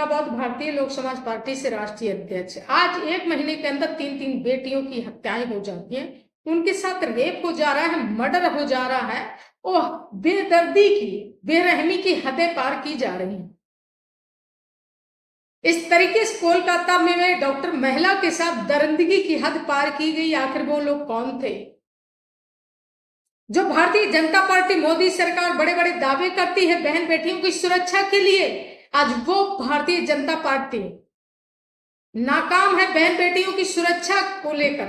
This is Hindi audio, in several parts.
चुनाव भारतीय लोक समाज पार्टी से राष्ट्रीय अध्यक्ष। आज एक महीने के अंदर 3 बेटियों की हत्याएं हो जाती हैं, उनके साथ रेप हो जा रहा है, मर्डर हो जा रहा है और बेदर्दी की, बेरहमी की हदें पार की जा रही हैं। इस तरीके से कोलकाता में डॉक्टर महिला के साथ दरिंदगी की हद पार की गई। आखिर वो लोग कौन थे? जो भारतीय जनता पार्टी, मोदी सरकार बड़े बड़े दावे करती है बहन बेटियों की सुरक्षा के लिए, आज वो भारतीय जनता पार्टी नाकाम है बहन बेटियों की सुरक्षा को लेकर।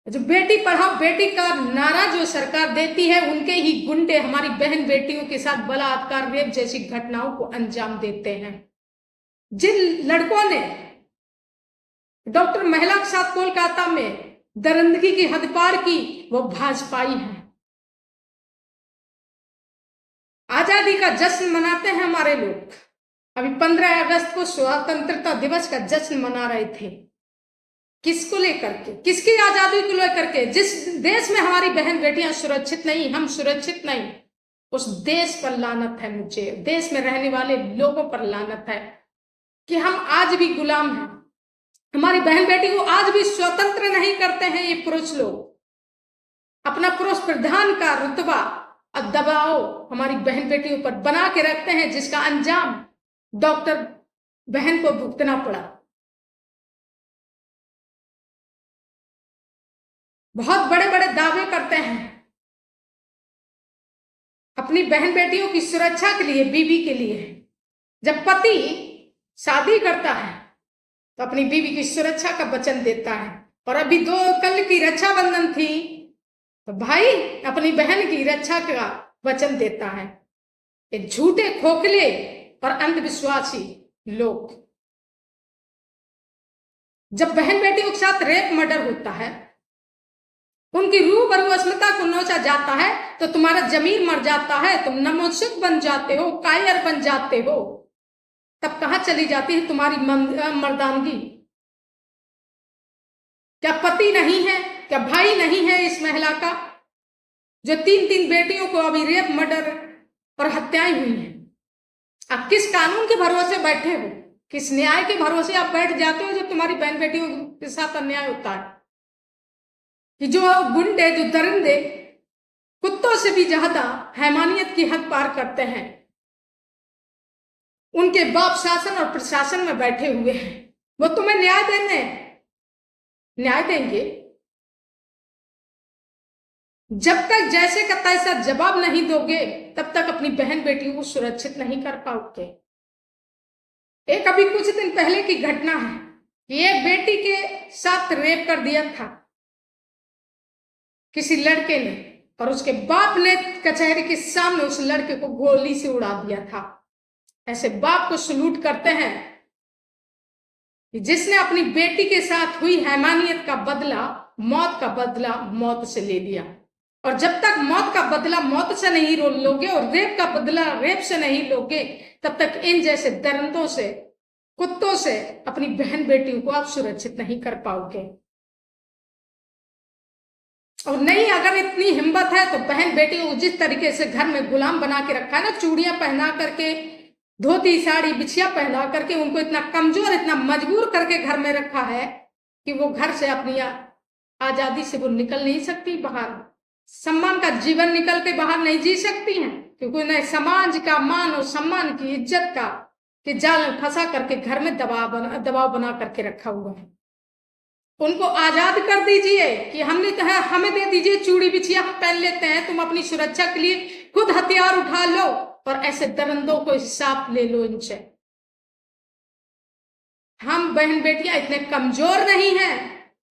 जो बेटी पढ़ाओ बेटी का नारा जो सरकार देती है, उनके ही गुंडे हमारी बहन बेटियों के साथ बलात्कार, रेप जैसी घटनाओं को अंजाम देते हैं। जिन लड़कों ने डॉक्टर महिला के साथ कोलकाता में दरिंदगी की हद पार की, वो भाजपाई है। आजादी का जश्न मनाते हैं हमारे लोग। अभी 15 अगस्त को स्वतंत्रता दिवस का जश्न मना रहे थे। किसको लेकर के? किसकी आजादी को लेकर के? जिस देश में हमारी बहन बेटियां सुरक्षित नहीं, हम सुरक्षित नहीं, उस देश पर लानत है। मुझे देश में रहने वाले लोगों पर लानत है कि हम आज भी गुलाम हैं। हमारी बहन बेटी को आज भी स्वतंत्र नहीं करते हैं ये पुरुष लोग। अपना पुरुष प्रधान का रुतबा और दबाव हमारी बहन बेटियों पर बना के रखते हैं, जिसका अंजाम डॉक्टर बहन को भुगतना पड़ा। बहुत बड़े बड़े दावे करते हैं अपनी बहन बेटियों की सुरक्षा के लिए, बीवी के लिए। जब पति शादी करता है तो अपनी बीवी की सुरक्षा का वचन देता है। और अभी कल की रक्षाबंधन थी तो भाई अपनी बहन की रक्षा का वचन देता है। ये झूठे, खोखले और अंधविश्वासी लोग। जब बहन बेटियों के साथ रेप मर्डर होता है, उनकी रूबरू अस्मिता को नोचा जाता है, तो तुम्हारा जमीर मर जाता है, तुम नपुंसक बन जाते हो, कायर बन जाते हो। तब कहां चली जाती है तुम्हारी मर्दानगी? क्या पति नहीं है? क्या भाई नहीं है इस महिला का जो 3 बेटियों को अभी रेप मर्डर और हत्याएं हुई हैं? आप किस कानून के भरोसे बैठे हो? किस न्याय के भरोसे आप बैठ जाते हो जो तुम्हारी बहन बेटियों के साथ अन्याय होता है? कि जो गुंडे, जो दरिंदे कुत्तों से भी ज्यादा हैवानियत की हद पार करते हैं, उनके बाप शासन और प्रशासन में बैठे हुए हैं, वो तुम्हें न्याय देंगे। जब तक जैसे का तैसा जवाब नहीं दोगे, तब तक अपनी बहन बेटियों को सुरक्षित नहीं कर पाओगे। एक अभी कुछ दिन पहले की घटना है कि एक बेटी के साथ रेप कर दिया था किसी लड़के ने, और उसके बाप ने कचहरी के सामने उस लड़के को गोली से उड़ा दिया था। ऐसे बाप को सलूट करते हैं कि जिसने अपनी बेटी के साथ हुई हैवानियत का बदला, मौत का बदला मौत से ले लिया। और जब तक मौत का बदला मौत से नहीं लोगे और रेप का बदला रेप से नहीं लोगे, तब तक इन जैसे दरिंदों से, कुत्तों से अपनी बहन बेटियों को आप सुरक्षित नहीं कर पाओगे। और नहीं, अगर इतनी हिम्मत है तो बहन बेटियों को जिस तरीके से घर में गुलाम बना के रखा है ना, चूड़ियां पहना करके, धोती साड़ी बिछिया पहना करके, उनको इतना कमजोर, इतना मजबूर करके घर में रखा है कि वो घर से अपनी आजादी से वो निकल नहीं सकती बाहर। सम्मान का जीवन निकल के बाहर नहीं जी सकती हैं, क्योंकि उन्हें समाज का मान और सम्मान की, इज्जत का कि जाल में फंसा करके घर में दबाव बना करके रखा हुआ है। उनको आजाद कर दीजिए कि हमने कहा हमें दे दीजिए चूड़ी बिछिया, हम पहन लेते हैं, तुम अपनी सुरक्षा के लिए खुद हथियार उठा लो और ऐसे दरिंदों को हिसाब ले लो इनसे। हम बहन बेटियां इतने कमजोर नहीं हैं,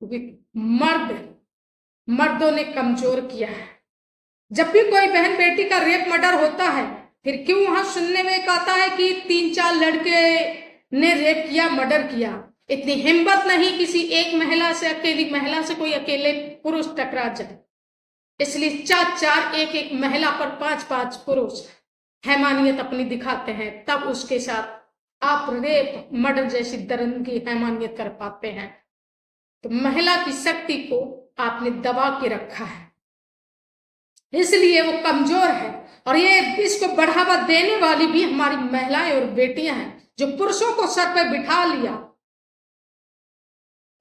क्योंकि मर्दों ने कमजोर किया है। जब भी कोई बहन बेटी का रेप मर्डर होता है, फिर क्यों वहां सुनने में आता है कि 3-4 लड़के ने रेप किया, मर्डर किया? इतनी हिम्मत नहीं किसी एक महिला से, अकेली महिला से कोई अकेले पुरुष टकरा जाए। इसलिए 4-4 एक महिला पर 5-5 पुरुष हैवानियत अपनी दिखाते हैं, तब उसके साथ आप रेप मर्डर जैसी दरिंदगी हैवानियत कर पाते हैं। तो महिला की शक्ति को आपने दबा के रखा है। इसलिए वो कमजोर है। और ये इसको बढ़ावा देने वाली भी हमारी महिलाएं और बेटियां हैं, जो पुरुषों को सर पे बिठा लिया।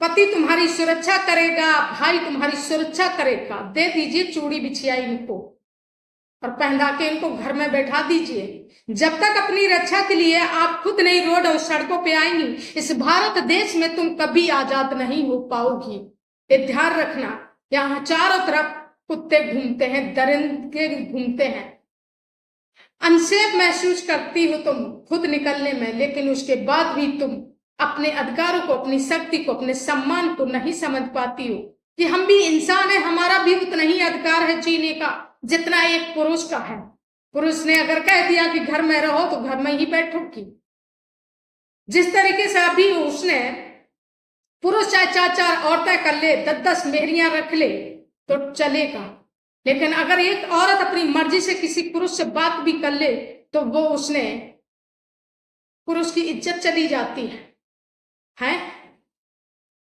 पति तुम्हारी सुरक्षा करेगा, भाई तुम्हारी सुरक्षा करेगा, दे दीजिए चूड़ी बिछिया इनको और पहना के इनको घर में बैठा दीजिए। जब तक अपनी रक्षा के लिए आप खुद नहीं रोड और सड़कों पे आएंगी, इस भारत देश में तुम कभी आजाद नहीं हो पाओगी। ये ध्यान रखना। यहाँ चारों तरफ कुत्ते घूमते हैं, दरिंदे घूमते हैं। अनसेफ महसूस करती हो तुम खुद निकलने में, लेकिन उसके बाद भी तुम अपने अधिकारों को, अपनी शक्ति को, अपने सम्मान को नहीं समझ पाती हो कि हम भी इंसान है, हमारा भी उतना ही अधिकार है जीने का जितना एक पुरुष का है। पुरुष ने अगर कह दिया कि घर में रहो तो घर में ही बैठोगी। जिस तरीके से अभी उसने, पुरुष चाहे 4-4 औरतें कर ले, 10-10 मेहरियां रख ले तो चलेगा, लेकिन अगर एक औरत अपनी मर्जी से किसी पुरुष से बात भी कर ले तो वो उसने, पुरुष की इज्जत चली जाती है।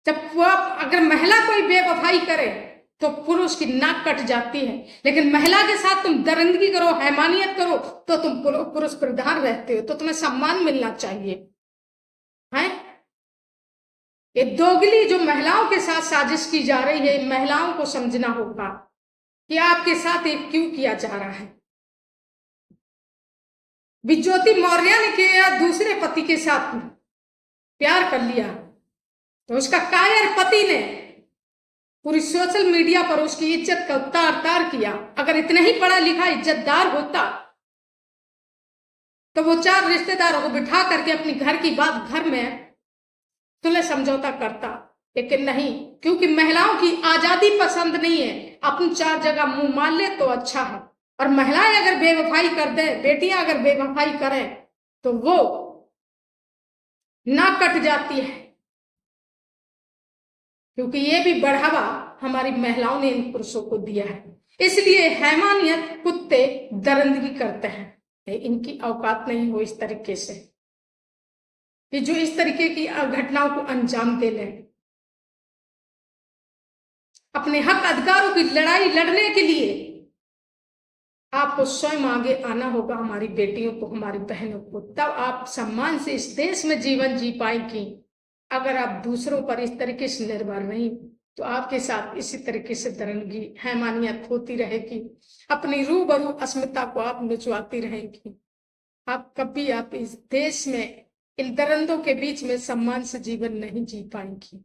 जब वो अगर महिला कोई बेवफाई करे तो पुरुष की नाक कट जाती है, लेकिन महिला के साथ तुम दरिंदगी करो, हैवानियत करो तो तुम पुरुष प्रधान रहते हो, तो तुम्हें सम्मान मिलना चाहिए। है ये दोगली जो महिलाओं के साथ साजिश की जा रही है, महिलाओं को समझना होगा कि आपके साथ ये क्यों किया जा रहा है। विज्योति मौर्य ने किया, दूसरे पति के साथ प्यार कर लिया तो उसका कायर पति ने पूरी सोशल मीडिया पर उसकी इज्जत का तार किया। अगर इतना ही पढ़ा लिखा इज्जतदार होता तो वो 4 रिश्तेदारों को बिठा करके अपनी घर की बात घर में सुलह समझौता करता, लेकिन नहीं, क्योंकि महिलाओं की आजादी पसंद नहीं है। अपन 4 जगह मुंह मान ले तो अच्छा है। और महिलाएं अगर बेवफाई कर दे, बेटियां अगर बेवफाई करें तो वो नाक कट जाती है, क्योंकि ये भी बढ़ावा हमारी महिलाओं ने इन पुरुषों को दिया है। इसलिए हैवानियत, कुत्ते दरिंदगी करते हैं, इनकी औकात नहीं हो इस तरीके से कि जो इस तरीके की घटनाओं को अंजाम दे लें। अपने हक अधिकारों की लड़ाई लड़ने के लिए आपको स्वयं आगे आना होगा, हमारी बेटियों को, हमारी बहनों को, तब आप सम्मान से इस देश में जीवन जी पाएंगी। अगर आप दूसरों पर इस तरीके से निर्भर नहीं तो आपके साथ इसी तरीके से दरिंदगी, हैवानियत होती रहेगी। अपनी रूबरू अस्मिता को आप नुचवाती रहेंगी। आप कभी आप इस देश में इन दरिंदों के बीच में सम्मान से जीवन नहीं जी पाएंगी।